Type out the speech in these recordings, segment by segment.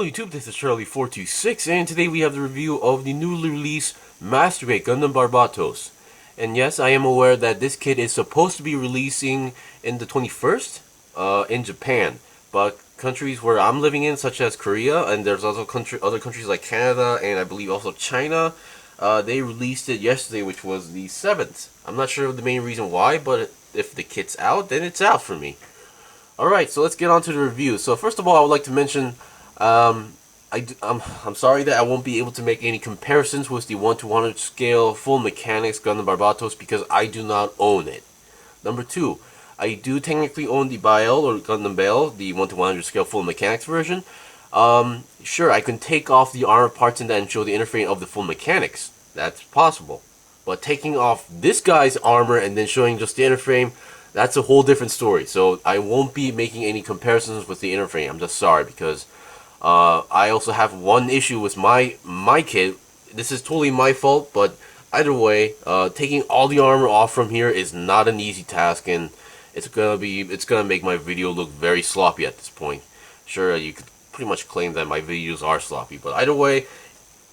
Hello YouTube, this is Charlie426, and today we have the review of the newly released Master Grade Gundam Barbatos. And yes, I am aware that this kit is supposed to be releasing in the 21st in Japan, but countries where I'm living in, such as Korea, and there's also other countries like Canada, and I believe also China, they released it yesterday, which was the 7th. I'm not sure of the main reason why, but if the kit's out, then it's out for me. Alright, so let's get on to the review. So first of all, I would like to mention, I'm sorry that I won't be able to make any comparisons with the 1/100 scale full mechanics Gundam Barbatos because I do not own it. Number 2, I do technically own the Bael or Gundam Bael, the 1/100 scale full mechanics version. Sure, I can take off the armor parts and then show the interframe of the full mechanics. That's possible. But taking off this guy's armor and then showing just the interframe, that's a whole different story. So I won't be making any comparisons with the interframe. I'm just sorry because I also have one issue with my kit. This is totally my fault, but either way, taking all the armor off from here is not an easy task, and it's gonna make my video look very sloppy at this point. Sure, you could pretty much claim that my videos are sloppy, but either way,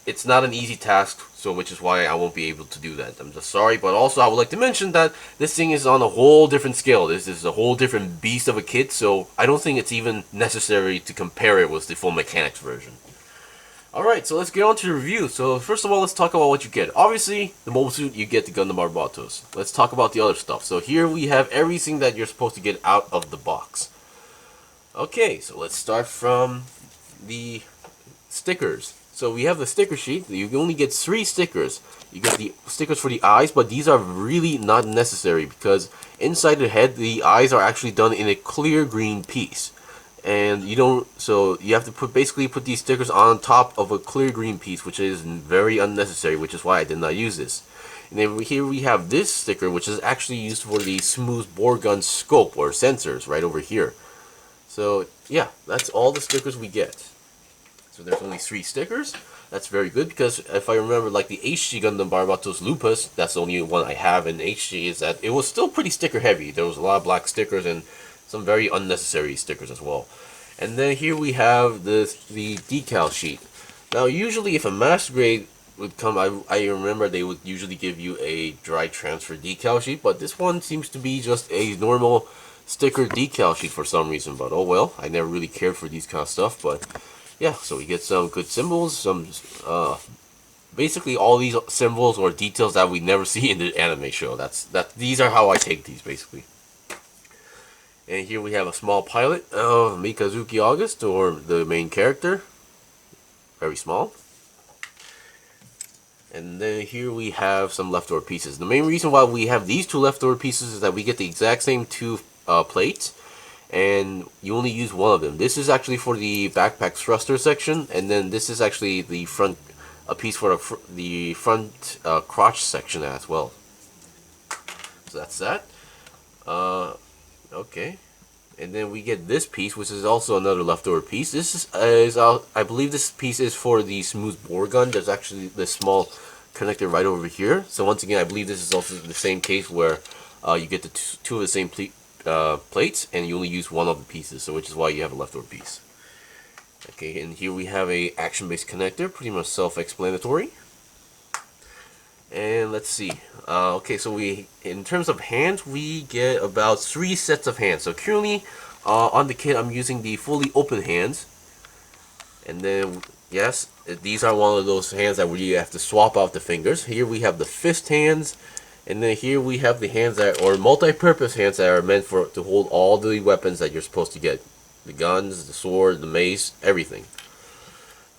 it's not an easy task, so which is why I won't be able to do that. I'm just sorry, but also I would like to mention that this thing is on a whole different scale. This is a whole different beast of a kit, so I don't think it's even necessary to compare it with the full mechanics version. Alright, so let's get on to the review. So first of all, let's talk about what you get. Obviously, the mobile suit, you get the Gundam Barbatos. Let's talk about the other stuff. So here we have everything that you're supposed to get out of the box. Okay, so let's start from the stickers. So we have the sticker sheet. You only get 3 stickers. You get the stickers for the eyes, but these are really not necessary because inside the head, the eyes are actually done in a clear green piece. And you don't, so you have to basically put these stickers on top of a clear green piece, which is very unnecessary, which is why I did not use this. And then here we have this sticker, which is actually used for the smooth bore gun scope or sensors right over here. So yeah, that's all the stickers we get. So there's only 3 stickers. That's very good because if I remember, like the HG Gundam Barbatos Lupus, that's the only one I have in HG, is that it was still pretty sticker heavy. There was a lot of black stickers and some very unnecessary stickers as well. And then here we have the decal sheet. Now usually if a master grade would come, I remember they would usually give you a dry transfer decal sheet, but this one seems to be just a normal sticker decal sheet for some reason. But oh well, I never really cared for these kind of stuff, but yeah, so we get some good symbols, some basically all these symbols or details that we never see in the anime show. These are how I take these basically. And here we have a small pilot of Mikazuki August, or the main character. Very small. And then here we have some leftover pieces. The main reason why we have these 2 leftover pieces is that we get the exact same 2 plates, and you only use one of them. This is actually for the backpack thruster section, and then this is actually the front, a piece for the front crotch section as well. So that's that. Okay, and then we get this piece, which is also another leftover piece. This is I believe this piece is for the smooth bore gun. There's actually this small connector right over here. So once again, I believe this is also the same case where you get the 2 of the same plates, and you only use one of the pieces, so which is why you have a leftover piece. Okay, and here we have a action-based connector, pretty much self-explanatory. And let's see. Okay, so in terms of hands, we get about 3 sets of hands. So currently, on the kit, I'm using the fully open hands. And then, yes, these are one of those hands that where you have to swap out the fingers. Here we have the fist hands. And then here we have the hands that, or multi-purpose hands that are meant to hold all the weapons that you're supposed to get. The guns, the sword, the mace, everything.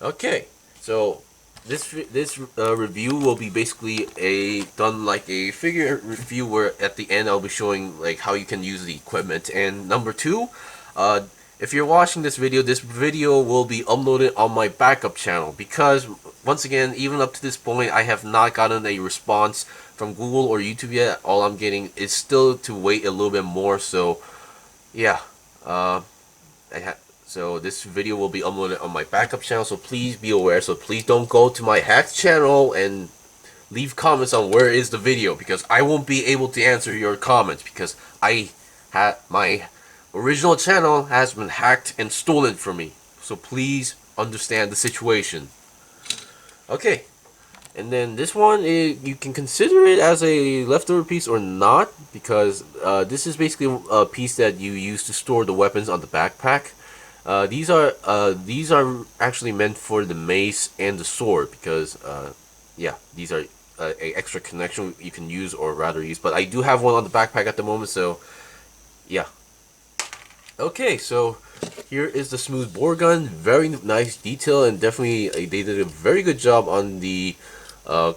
Okay, so this review will be basically done like a figure review, where at the end I'll be showing like how you can use the equipment. And number 2, if you're watching this video will be uploaded on my backup channel, because once again, even up to this point, I have not gotten a response from Google or YouTube yet. All I'm getting is still to wait a little bit more. So yeah, so this video will be uploaded on my backup channel, so please be aware. So please don't go to my hacked channel and leave comments on where is the video, because I won't be able to answer your comments because my original channel has been hacked and stolen from me. So please understand the situation. Okay, and then this one, you can consider it as a leftover piece or not, because this is basically a piece that you use to store the weapons on the backpack. These are actually meant for the mace and the sword, because yeah, these are a extra connection you can use, or rather use. But I do have one on the backpack at the moment, so yeah. Okay, so here is the smooth bore gun. Very nice detail, and definitely they did a very good job on the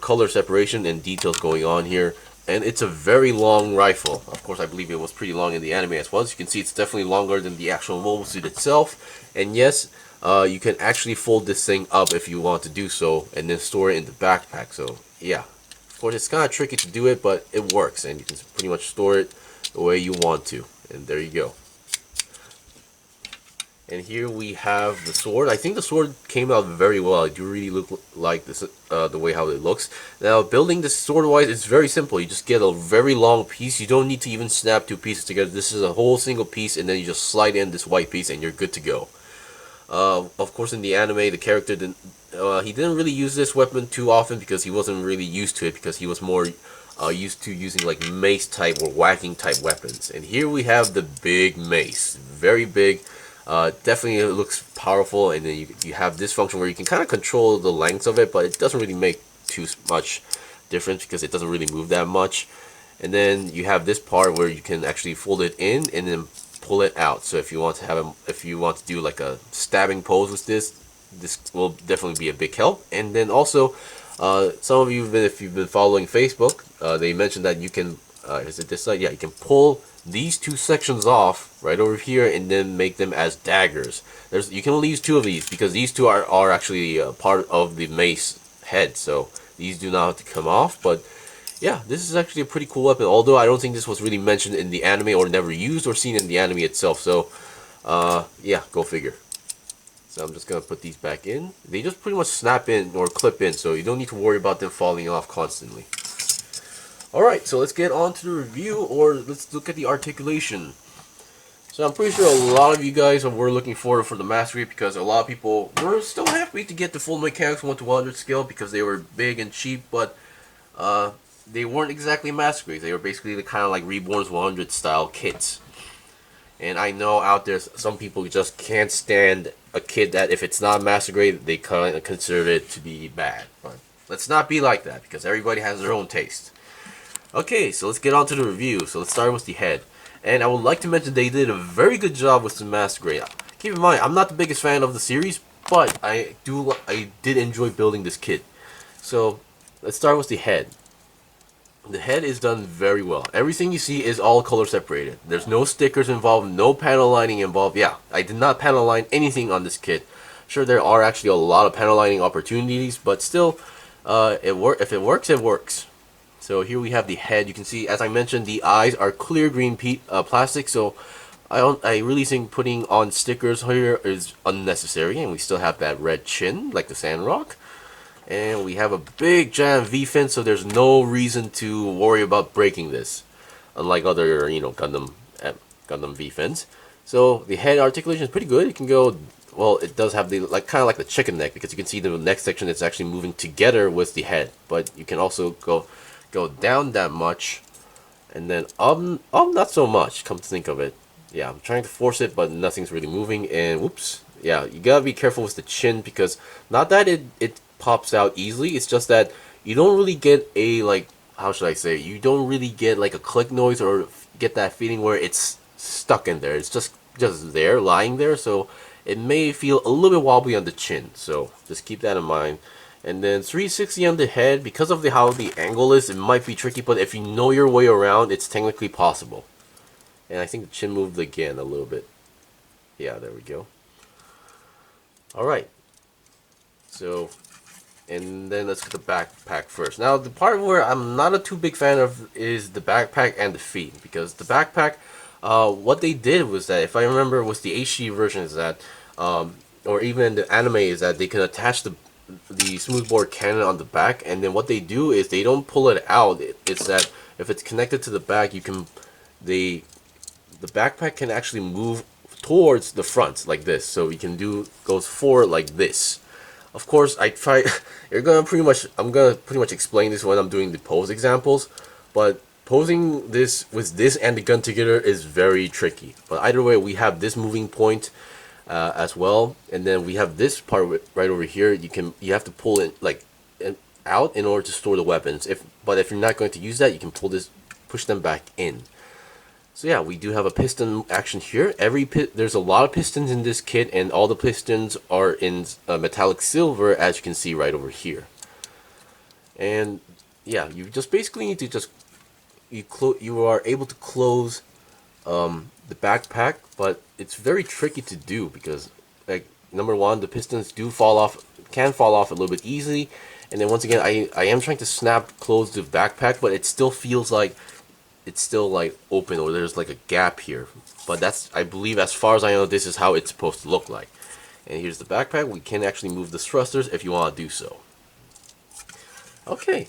color separation and details going on here. And it's a very long rifle. Of course, I believe it was pretty long in the anime as well. As you can see, it's definitely longer than the actual mobile suit itself. And yes, you can actually fold this thing up if you want to do so, and then store it in the backpack. So yeah, of course, it's kind of tricky to do it, but it works, and you can pretty much store it the way you want to. And there you go. And here we have the sword. I think the sword came out very well. I do really look like this, the way how it looks. Now, building this sword-wise is very simple. You just get a very long piece. You don't need to even snap two pieces together. This is a whole single piece, and then you just slide in this white piece, and you're good to go. Of course, in the anime, the character he didn't really use this weapon too often because he wasn't really used to it, because he was more used to using like mace type or whacking type weapons. And here we have the big mace, very big. Definitely it looks powerful, and then you have this function where you can kind of control the length of it, but it doesn't really make too much difference because it doesn't really move that much. And then you have this part where you can actually fold it in and then pull it out. So if you want to do like a stabbing pose with this will definitely be a big help. And then also, some of you, if you've been following Facebook, they mentioned that you can, is it this side? Yeah, you can pull these two sections off right over here and then make them as daggers. You can only use two of these because these two are actually part of the mace head, so these do not have to come off. But yeah, this is actually a pretty cool weapon, although I don't think this was really mentioned in the anime or never used or seen in the anime itself. So yeah, go figure. So I'm just gonna put these back in. They just pretty much snap in or clip in, so you don't need to worry about them falling off constantly. Alright, so let's get on to the review, or let's look at the articulation. So I'm pretty sure a lot of you guys were looking forward for the mastery, because a lot of people were still happy to get the full mechanics 1/100 scale because they were big and cheap, but they weren't exactly master grades. They were basically the kind of like Reborn's 100 style kits. And I know out there some people just can't stand a kit that if it's not master grade, they kind of consider it to be bad. But let's not be like that, because everybody has their own taste. Okay, so let's get on to the review. So let's start with the head. And I would like to mention they did a very good job with the master grade. Keep in mind, I'm not the biggest fan of the series, but I did enjoy building this kit. So let's start with the head. The head is done very well. Everything you see is all color separated. There's no stickers involved, no panel lining involved. Yeah, I did not panel line anything on this kit. Sure, there are actually a lot of panel lining opportunities, but still, if it works, it works. So here we have the head. You can see, as I mentioned, the eyes are clear green plastic. So I really think putting on stickers here is unnecessary. And we still have that red chin, like the Sandrock. And we have a big giant V-fin, so there's no reason to worry about breaking this, unlike other, Gundam V-fins. So the head articulation is pretty good. It can go, well, it does have the kind of like the chicken neck, because you can see the neck section it's actually moving together with the head. But you can also go down that much, and then up not so much, come to think of it. Yeah, I'm trying to force it, but nothing's really moving, and whoops. Yeah, you gotta be careful with the chin, because not that it pops out easily, it's just that you don't really get a, like, how should I say, you don't really get like a click noise or get that feeling where it's stuck in there. It's just there, lying there, so it may feel a little bit wobbly on the chin, so just keep that in mind. And then 360 on the head, because of how the angle is, it might be tricky, but if you know your way around, it's technically possible. And I think the chin moved again a little bit. Yeah, there we go. Alright. So, and then let's get the backpack first. Now, the part where I'm not a too big fan of is the backpack and the feet. Because the backpack, what they did was that, if I remember, was the HD version is that, or even the anime, is that they can attach the smoothbore cannon on the back, and then what they do is they don't pull it out. It's that if it's connected to the back, you can the backpack can actually move towards the front like this. So we can goes forward like this. Of course, I'm gonna pretty much explain this when I'm doing the pose examples, but posing this with this and the gun together is very tricky. But either way, we have this moving point as well, and then we have this part right over here. You have to pull it like out in order to store the weapons. But if you're not going to use that, you can push them back in. So yeah, we do have a piston action here. There's a lot of pistons in this kit, and all the pistons are in metallic silver, as you can see right over here. And yeah, you just basically need to you are able to close the backpack, but it's very tricky to do because, like, number one, the pistons can fall off a little bit easily, and then once again, I am trying to close the backpack, but it still feels like it's still like open, or there's like a gap here. But I believe, as far as I know, this is how it's supposed to look like. And here's the backpack. We can actually move the thrusters if you want to do so. Okay.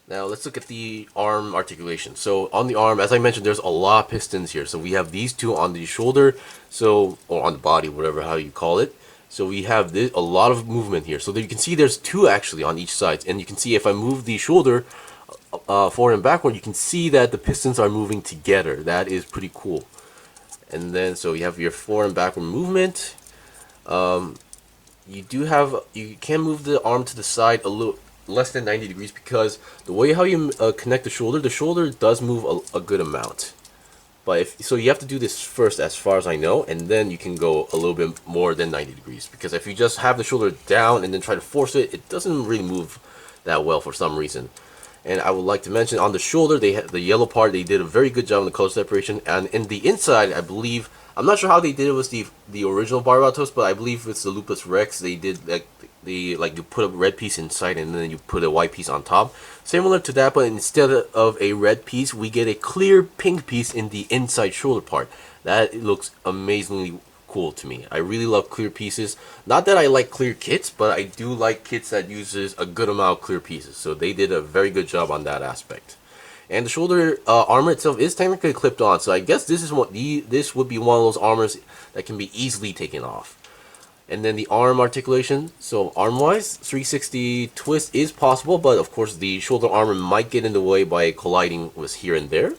Now let's look at the arm articulation. So on the arm, as I mentioned, there's a lot of pistons here. So we have these two on the shoulder, or on the body, whatever how you call it. So we have a lot of movement here. So you can see there's two actually on each side, and you can see if I move the shoulder forward and backward, you can see that the pistons are moving together. That is pretty cool. And then so you have your forward and backward movement. You can move the arm to the side a little less than 90 degrees, because the way how you connect the shoulder does move a good amount. But so you have to do this first, as far as I know, and then you can go a little bit more than 90 degrees. Because if you just have the shoulder down and then try to force it, it doesn't really move that well for some reason. And I would like to mention, on the shoulder, the yellow part, they did a very good job on the color separation. And in the inside, I believe, I'm not sure how they did it with the original Barbatos, but I believe it's the Lupus Rex. They did you put a red piece inside and then you put a white piece on top, similar to that. But instead of a red piece, we get a clear pink piece in the inside shoulder part. That looks amazingly cool to me. I really love clear pieces. Not that I like clear kits, but I do like kits that uses a good amount of clear pieces. So they did a very good job on that aspect. And the shoulder armor itself is technically clipped on, so I guess this would be one of those armors that can be easily taken off. And then the arm articulation. So arm-wise, 360 twist is possible, but of course the shoulder armor might get in the way by colliding with here and there.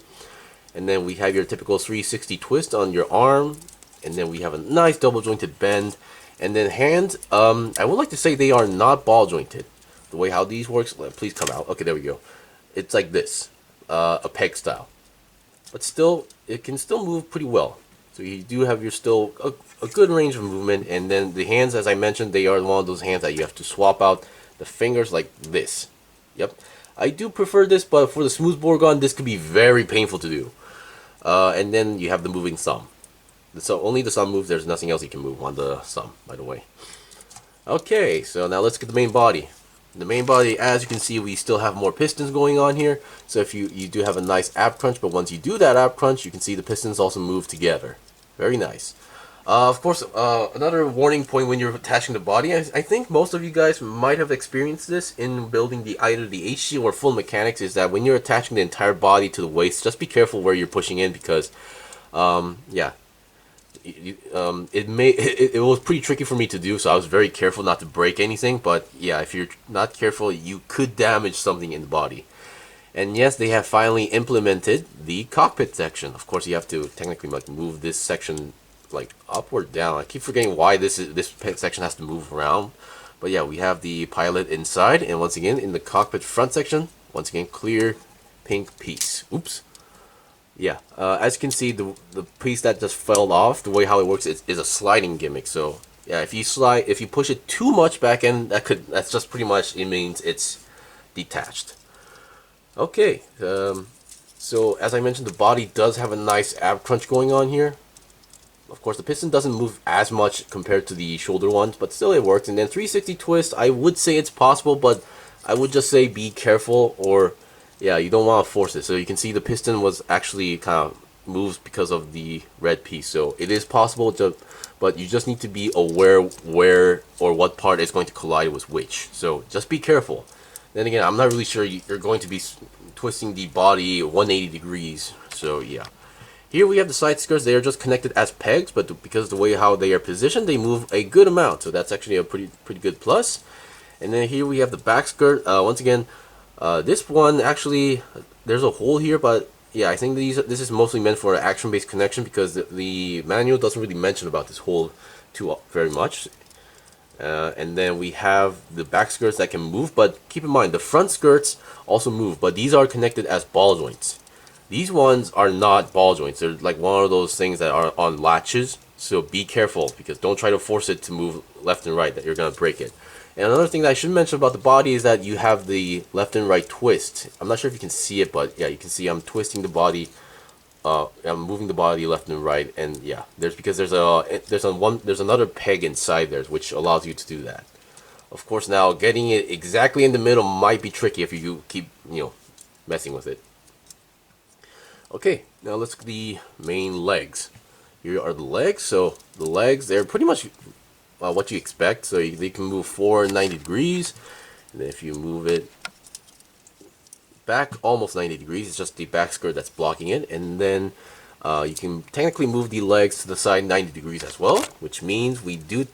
And then we have your typical 360 twist on your arm. And then we have a nice double jointed bend. And then hands, I would like to say they are not ball jointed. The way how these works, please come out. Okay, there we go. It's like this, a peg style. But still, it can still move pretty well. So you do have a good range of movement. And then the hands, as I mentioned, they are one of those hands that you have to swap out the fingers like this. Yep. I do prefer this, but for the smoothbore gun, this could be very painful to do. And then you have the moving thumb. So only the thumb moves. There's nothing else you can move on the thumb, by the way. Okay, so now let's get the main body. The main body, as you can see, we still have more pistons going on here. So if you do have a nice ab crunch, but once you do that ab crunch, you can see the pistons also move together. Very nice. Of course, another warning point when you're attaching the body, I think most of you guys might have experienced this in building either the HC or full mechanics, is that when you're attaching the entire body to the waist, just be careful where you're pushing in, because yeah, it was pretty tricky for me to do, so I was very careful not to break anything. But yeah, if you're not careful, you could damage something in the body. And yes, they have finally implemented the cockpit section. Of course, you have to technically move this section like up or down. I keep forgetting why this section has to move around. But yeah, we have the pilot inside, and once again in the cockpit front section, once again clear pink piece. Oops. Yeah, as you can see, the piece that just fell off, the way how it works is a sliding gimmick. So yeah, if you push it too much back in, that's just pretty much, it means it's detached. Okay, so as I mentioned, the body does have a nice ab crunch going on here. Of course, the piston doesn't move as much compared to the shoulder ones, but still it works. And then 360 twist, I would say it's possible, but I would just say be careful, or yeah, you don't want to force it. So you can see the piston was actually kind of moves because of the red piece. So it is possible, but you just need to be aware where or what part is going to collide with which. So just be careful. Then again, I'm not really sure you're going to be twisting the body 180 degrees. So yeah. Here we have the side skirts. They are just connected as pegs, but because of the way how they are positioned, they move a good amount. So that's actually a pretty good plus. And then here we have the back skirt. Once again, this one actually, there's a hole here, but yeah, I think this is mostly meant for an action-based connection because the manual doesn't really mention about this hole very much. And then we have the back skirts that can move, but keep in mind the front skirts also move, but these are connected as ball joints. These ones are not ball joints. They're like one of those things that are on latches, so be careful because don't try to force it to move left and right, that you're going to break it. And another thing that I should mention about the body is that you have the left and right twist. I'm not sure if you can see it, but yeah, you can see I'm twisting the body. I'm moving the body left and right, and yeah, there's another peg inside there which allows you to do that. Of course, now getting it exactly in the middle might be tricky if you keep messing with it. Okay, now let's look at the main legs. Here are the legs. So the legs, they're pretty much what you expect. So they can move 490 degrees, and then if you move it back almost 90 degrees, it's just the back skirt that's blocking it, and then you can technically move the legs to the side 90 degrees as well, which means we do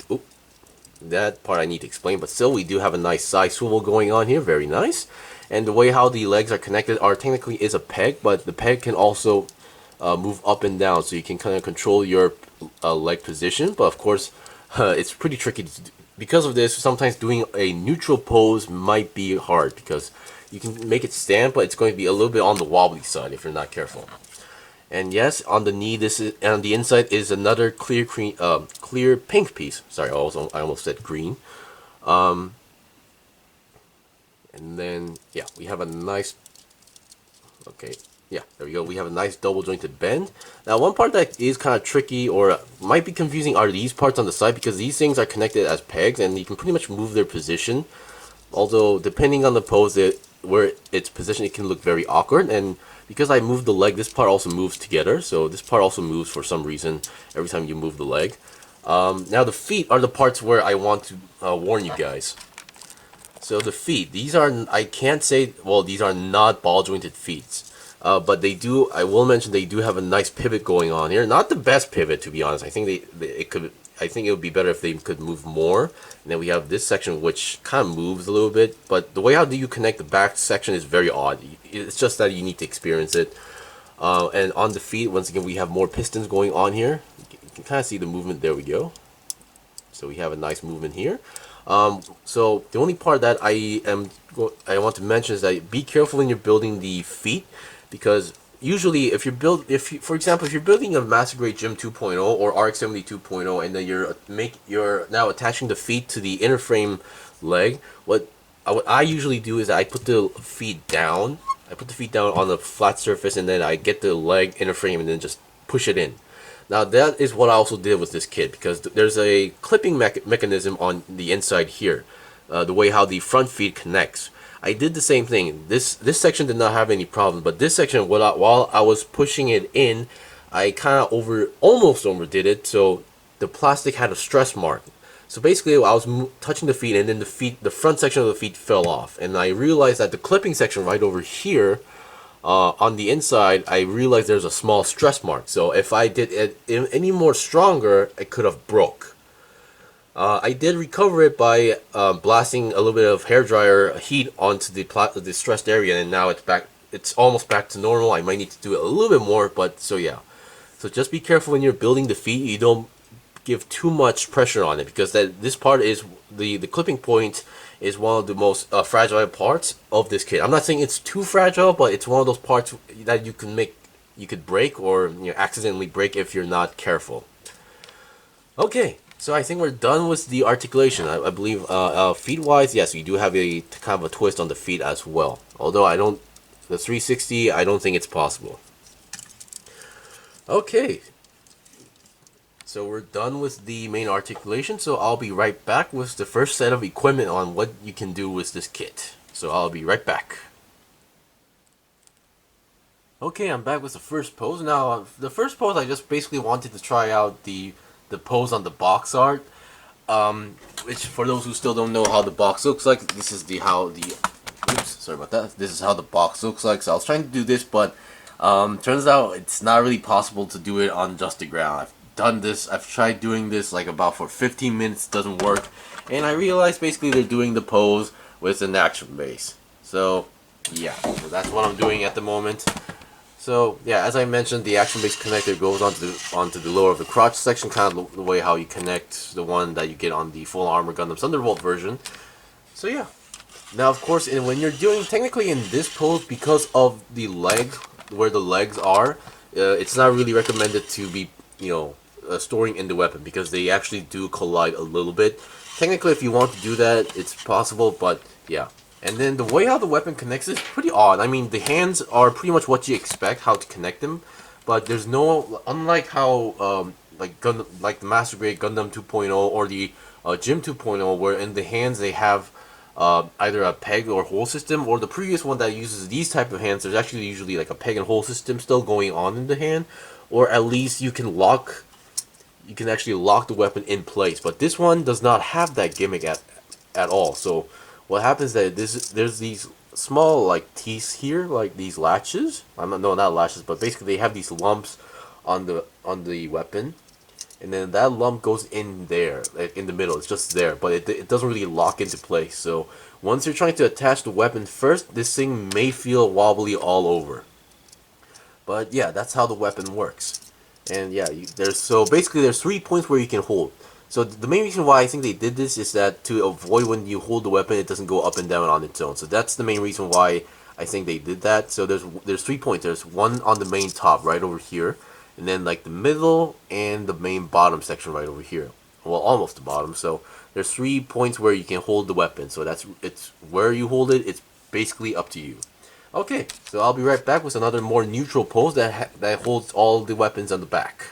that part I need to explain, but still we do have a nice side swivel going on here, very nice. And the way how the legs are connected are technically is a peg, but the peg can also move up and down, so you can kind of control your leg position. But of course, it's pretty tricky to do. Because of this, sometimes doing a neutral pose might be hard because you can make it stand, but it's going to be a little bit on the wobbly side if you're not careful. And yes, on the knee, on the inside is another clear pink piece. Sorry, I almost said green. And then yeah, we have a nice. Okay, yeah, there we go. We have a nice double jointed bend. Now, one part that is kind of tricky or might be confusing are these parts on the side because these things are connected as pegs, and you can pretty much move their position. Although depending on the pose, where it's positioned, it can look very awkward. And because I moved the leg, this part also moves together. So this part also moves for some reason every time you move the leg. Now the feet are the parts where I want to warn you guys. So the feet, these are, I can't say, well, these are not ball jointed feet. But they do, I will mention they do have a nice pivot going on here. Not the best pivot, to be honest. I think I think it would be better if they could move more. And then we have this section which kind of moves a little bit, but the way how do you connect the back section is very odd. It's just that you need to experience it. And on the feet, once again, we have more pistons going on here. You can kind of see the movement. There we go. So we have a nice movement here. So the only part that I want to mention is that be careful when you're building the feet, because usually for example, if you're building a Master Grade Gym 2.0 or RX-70 2.0, and then you're now attaching the feet to the inner frame leg, what I usually do is I put the feet down. I put the feet down on a flat surface, and then I get the leg inner frame and then just push it in. Now that is what I also did with this kit, because there's a clipping mechanism on the inside here, the way how the front feet connects. I did the same thing. This section did not have any problem, but this section, while I was pushing it in, I kind of almost overdid it. So the plastic had a stress mark. So basically, I was touching the feet, and then the front section of the feet fell off, and I realized that the clipping section right over here, on the inside, I realized there's a small stress mark. So if I did it any more stronger, it could have broke. I did recover it by blasting a little bit of hairdryer heat onto the stressed area, and now it's back. It's almost back to normal. I might need to do it a little bit more, but so yeah. So just be careful when you're building the feet. You don't give too much pressure on it, because this part is the clipping point is one of the most fragile parts of this kit. I'm not saying it's too fragile, but it's one of those parts that you could break or accidentally break if you're not careful. Okay. So I think we're done with the articulation. I believe feet-wise, yes, you do have a kind of a twist on the feet as well. Although the 360, I don't think it's possible. Okay. So we're done with the main articulation. So I'll be right back with the first set of equipment on what you can do with this kit. So I'll be right back. Okay, I'm back with the first pose. Now, the first pose, I just basically wanted to try out the pose on the box art, which for those who still don't know how the box looks like, this is how the box looks like. So I was trying to do this, but Turns out it's not really possible to do it on just the ground. I've done this, I've tried doing this like about for 15 minutes, doesn't work. And I realized basically they're doing the pose with an action base. So yeah, so that's what I'm doing at the moment. So yeah, as I mentioned, the action base connector goes onto the lower of the crotch section, kind of the way how you connect the one that you get on the full armor Gundam Thunderbolt version. So yeah. Now of course, when you're doing technically in this pose, because of the leg, where the legs are, it's not really recommended to be, storing in the weapon, because they actually do collide a little bit. Technically, if you want to do that, it's possible, but yeah. And then the way how the weapon connects is pretty odd. I mean, the hands are pretty much what you expect, how to connect them, but there's no, unlike how, like the Master Grade Gundam 2.0 or the Gym 2.0, where in the hands they have either a peg or hole system, or the previous one that uses these type of hands, there's actually usually like a peg and hole system still going on in the hand, or at least you can actually lock the weapon in place. But this one does not have that gimmick at all. So what happens is that there's these small like teeth here, like these latches. Not latches, but basically they have these lumps on the weapon, and then that lump goes in there, like in the middle. It's just there, but it doesn't really lock into place. So once you're trying to attach the weapon first, this thing may feel wobbly all over. But yeah, that's how the weapon works. And yeah, so basically there's 3 points where you can hold. So the main reason why I think they did this is that to avoid when you hold the weapon, it doesn't go up and down on its own. So that's the main reason why I think they did that. So there's 3 points. There's one on the main top right over here, and then like the middle and the main bottom section right over here. Well, almost the bottom. So there's 3 points where you can hold the weapon. So it's where you hold it. It's basically up to you. Okay, so I'll be right back with another more neutral pose that holds all the weapons on the back.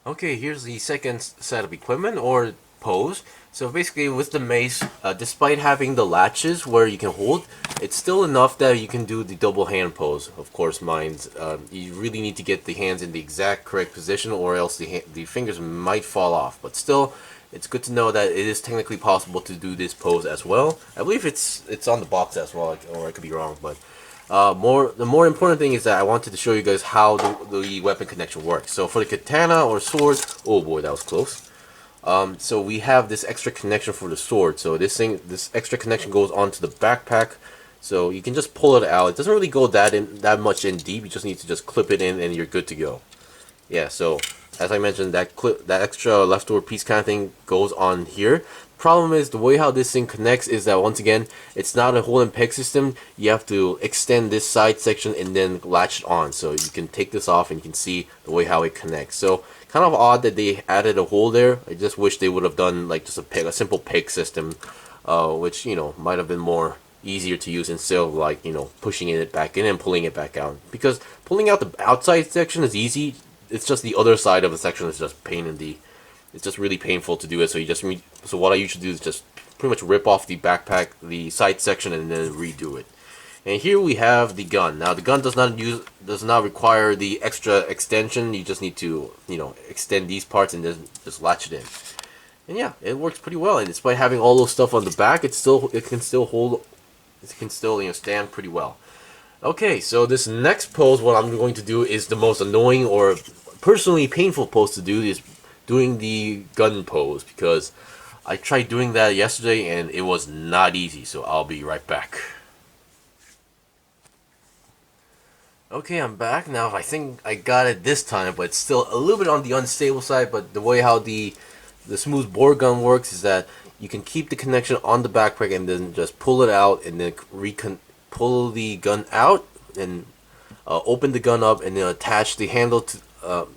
Okay, here's the second set of equipment, or pose. So basically with the mace, despite having the latches where you can hold, it's still enough that you can do the double hand pose. Of course, you really need to get the hands in the exact correct position, or else the fingers might fall off. But still, it's good to know that it is technically possible to do this pose as well. I believe it's on the box as well, or I could be wrong. But the more important thing is that I wanted to show you guys how the weapon connection works. So for the katana or sword, oh boy, that was close. So we have this extra connection for the sword. So this extra connection goes onto the backpack. So you can just pull it out. It doesn't really go that much in deep. You just need to just clip it in, and you're good to go. Yeah. So as I mentioned, that extra leftover piece kind of thing goes on here. Problem is, the way how this thing connects is that, once again, it's not a hole and peg system. You have to extend this side section and then latch it on. So you can take this off and you can see the way how it connects. So kind of odd that they added a hole there. I just wish they would have done like just a simple peg system, which might have been more easier to use instead of like pushing it back in and pulling it back out. Because pulling out the outside section is easy. It's just the other side of the section is just it's just really painful to do it. So what I usually do is just pretty much rip off the backpack, the side section, and then redo it. And here we have the gun. Now the gun does not require the extra extension. You just need to extend these parts and then just latch it in. And yeah, it works pretty well. And despite having all those stuff on the back, it can still stand pretty well. Okay, so this next pose, what I'm going to do is the most annoying or personally painful pose to do, is doing the gun pose, because I tried doing that yesterday and it was not easy. So I'll be right back. Okay, I'm back now. I think I got it this time, but it's still a little bit on the unstable side. But the way how the smooth bore gun works is that you can keep the connection on the backpack and then just pull it out, and then pull the gun out and open the gun up, and then attach the handle to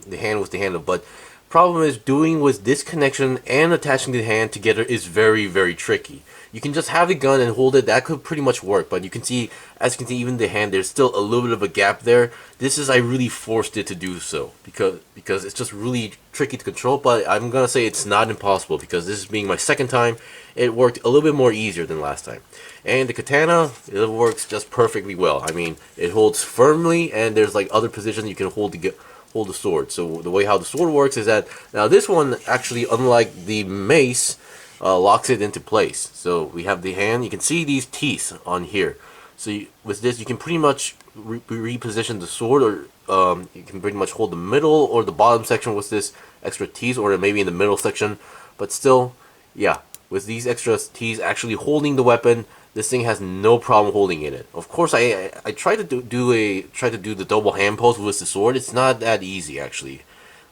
the hand with the handle. But problem is, doing with this connection and attaching the hand together is very, very tricky. You can just have the gun and hold it. That could pretty much work, but as you can see, even the hand, there's still a little bit of a gap there. I really forced it to do so because it's just really tricky to control. But I'm gonna say it's not impossible, because this is being my second time. It worked a little bit more easier than last time. And the katana, it works just perfectly well. I mean, it holds firmly, and there's like other positions you can hold the sword. So the way how the sword works is that now this one actually, unlike the mace, locks it into place. So we have the hand. You can see these teeth on here. So with this, you can pretty much reposition the sword, or you can pretty much hold the middle or the bottom section with this extra T's, or maybe in the middle section. But still, yeah, with these extra T's actually holding the weapon, this thing has no problem holding in it. Of course, I tried to do the double hand pose with the sword. It's not that easy actually,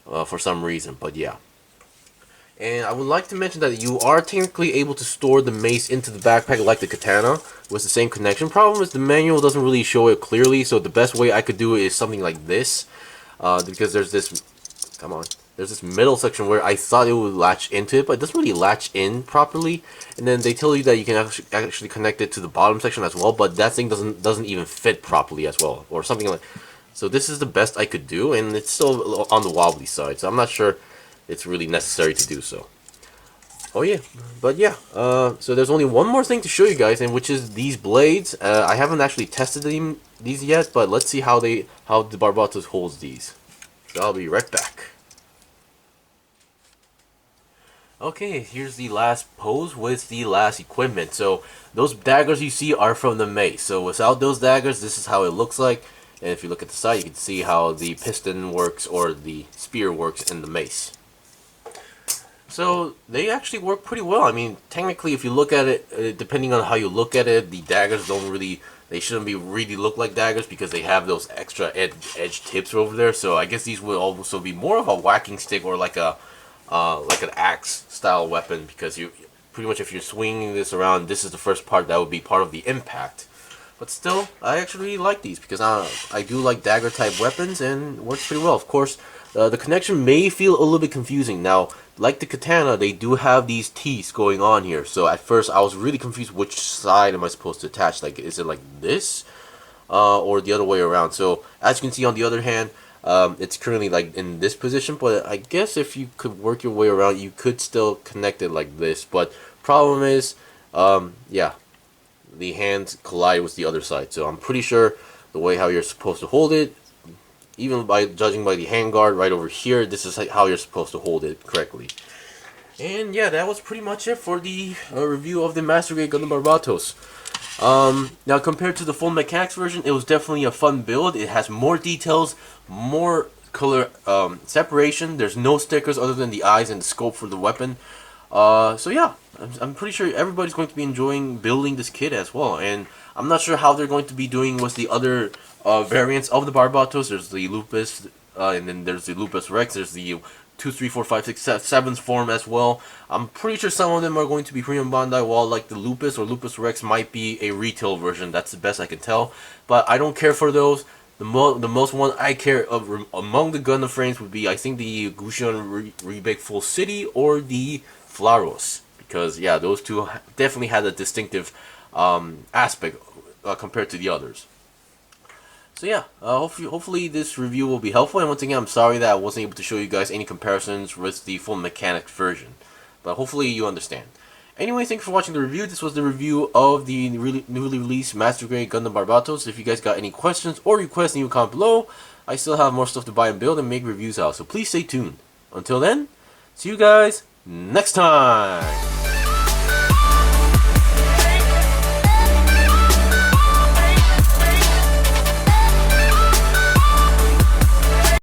for some reason. But yeah. And I would like to mention that you are technically able to store the mace into the backpack like the katana with the same connection. Problem is the manual doesn't really show it clearly, so the best way I could do it is something like this. Because there's this, there's this middle section where I thought it would latch into it, but it doesn't really latch in properly. And then they tell you that you can actually connect it to the bottom section as well, but that thing doesn't even fit properly as well, or something like. So this is the best I could do, and it's still on the wobbly side, so I'm not sure it's really necessary to do so. Oh yeah, but yeah, so there's only one more thing to show you guys, and which is these blades. I haven't actually tested these yet, but let's see how the Barbatos holds these. So I'll be right back. Okay, here's the last pose with the last equipment. So those daggers you see are from the mace. So without those daggers, this is how it looks like. And if you look at the side, you can see how the piston works, or the spear works in the mace. So they actually work pretty well. I mean, technically, if you look at it, depending on how you look at it, the daggers they shouldn't really look like daggers, because they have those extra edge tips over there. So I guess these would also be more of a whacking stick, or like an axe style weapon, because you pretty much, if you're swinging this around, this is the first part that would be part of the impact. But still, I actually like these, because I do like dagger type weapons, and it works pretty well. Of course, the connection may feel a little bit confusing. Now, like the katana, they do have these teeth going on here. So at first, I was really confused which side am I supposed to attach. Like, is it like this, or the other way around? So as you can see on the other hand, it's currently like in this position. But I guess if you could work your way around, you could still connect it like this. But problem is, yeah, the hands collide with the other side. So I'm pretty sure the way how you're supposed to hold it, even by judging by the handguard right over here, this is how you're supposed to hold it correctly. And yeah, that was pretty much it for the review of the Master Grade Gundam Barbatos. Now, compared to the full mechanics version, it was definitely a fun build. It has more details, more color separation. There's no stickers other than the eyes and the scope for the weapon. So yeah, I'm pretty sure everybody's going to be enjoying building this kit as well. And I'm not sure how they're going to be doing with the other variants of the Barbatos. There's the Lupus, and then there's the Lupus Rex. There's the 2, 3, 4, 5, 6, 7th form as well. I'm pretty sure some of them are going to be premium Bandai, while like the Lupus or Lupus Rex might be a retail version. That's the best I can tell. But I don't care for those. The most one I care of among the Gundam frames would be, I think, the Gusion Rebake Full City or the Flaros. Because yeah, those two definitely had a distinctive aspect compared to the others. So yeah, hopefully this review will be helpful, and once again, I'm sorry that I wasn't able to show you guys any comparisons with the full mechanics version, but hopefully you understand. Anyway, thanks for watching the review. This was the review of the newly released Master Grade Gundam Barbatos. If you guys got any questions or requests, leave a comment below. I still have more stuff to buy and build and make reviews out, so please stay tuned. Until then, see you guys next time!